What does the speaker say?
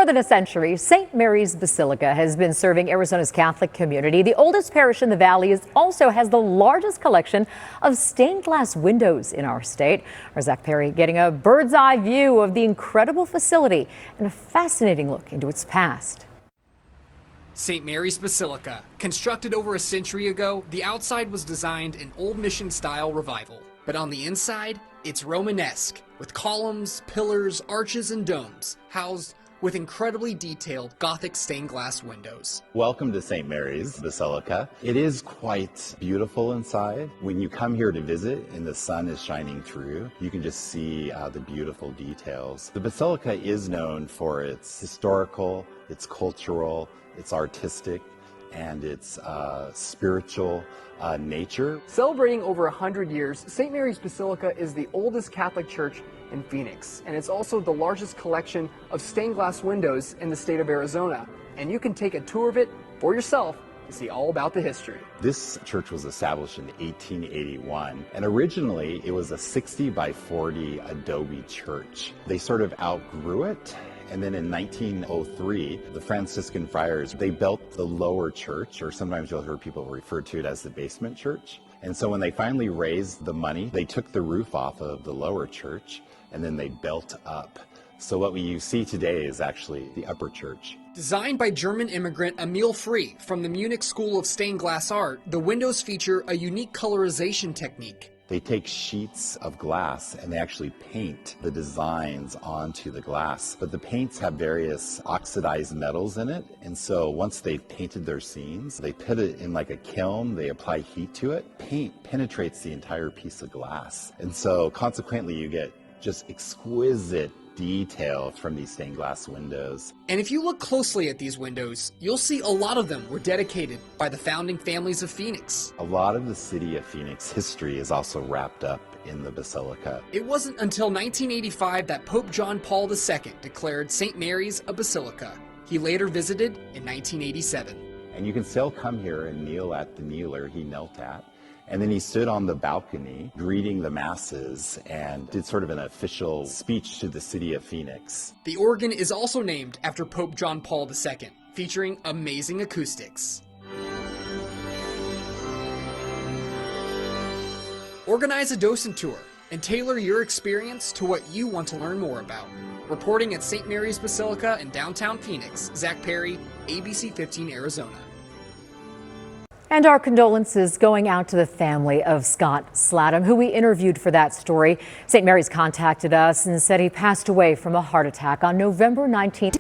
more than a century, St. Mary's Basilica has been serving Arizona's Catholic community. The oldest parish in the valley also has the largest collection of stained glass windows in our state. Our Zach Perry getting a bird's eye view of the incredible facility and a fascinating look into its past. St. Mary's Basilica, constructed over a century ago, the outside was designed in Old Mission-style revival. But on the inside, it's Romanesque, with columns, pillars, arches, and domes, housed with incredibly detailed Gothic stained glass windows. Welcome to St. Mary's Basilica. It is quite beautiful inside. When you come here to visit and the sun is shining through, you can just see the beautiful details. The Basilica is known for its historical, its cultural, its artistic, and its spiritual nature. Celebrating over 100 years, St. Mary's Basilica is the oldest Catholic church in Phoenix, and it's also the largest collection of stained glass windows in the state of Arizona. And you can take a tour of it for yourself to see all about the history. This church was established in 1881, and originally it was a 60 by 40 adobe church. They sort of outgrew it. And then in 1903, the Franciscan friars, they built the lower church, or sometimes you'll hear people refer to it as the basement church. And so when they finally raised the money, they took the roof off of the lower church and then they built up. So what you see today is actually the upper church. Designed by German immigrant Emil Free from the Munich School of Stained Glass Art, the windows feature a unique colorization technique. They take sheets of glass and they actually paint the designs onto the glass. But the paints have various oxidized metals in it. And so once they've painted their scenes, they put it in like a kiln, they apply heat to it. Paint penetrates the entire piece of glass. And so consequently, you get just exquisite detail from these stained glass windows. And if you look closely at these windows, you'll see a lot of them were dedicated by the founding families of Phoenix. A lot of the city of Phoenix history is also wrapped up in the Basilica. It wasn't until 1985 that Pope John Paul II declared St. Mary's a basilica. He later visited in 1987. And you can still come here and kneel at the kneeler he knelt at. And then he stood on the balcony greeting the masses and did sort of an official speech to the city of Phoenix. The organ is also named after Pope John Paul II, featuring amazing acoustics. Organize a docent tour and tailor your experience to what you want to learn more about. Reporting at St. Mary's Basilica in downtown Phoenix, Zach Perry, ABC15 Arizona. And our condolences going out to the family of Scott Slattum, who we interviewed for that story. St. Mary's contacted us and said he passed away from a heart attack on November 19th.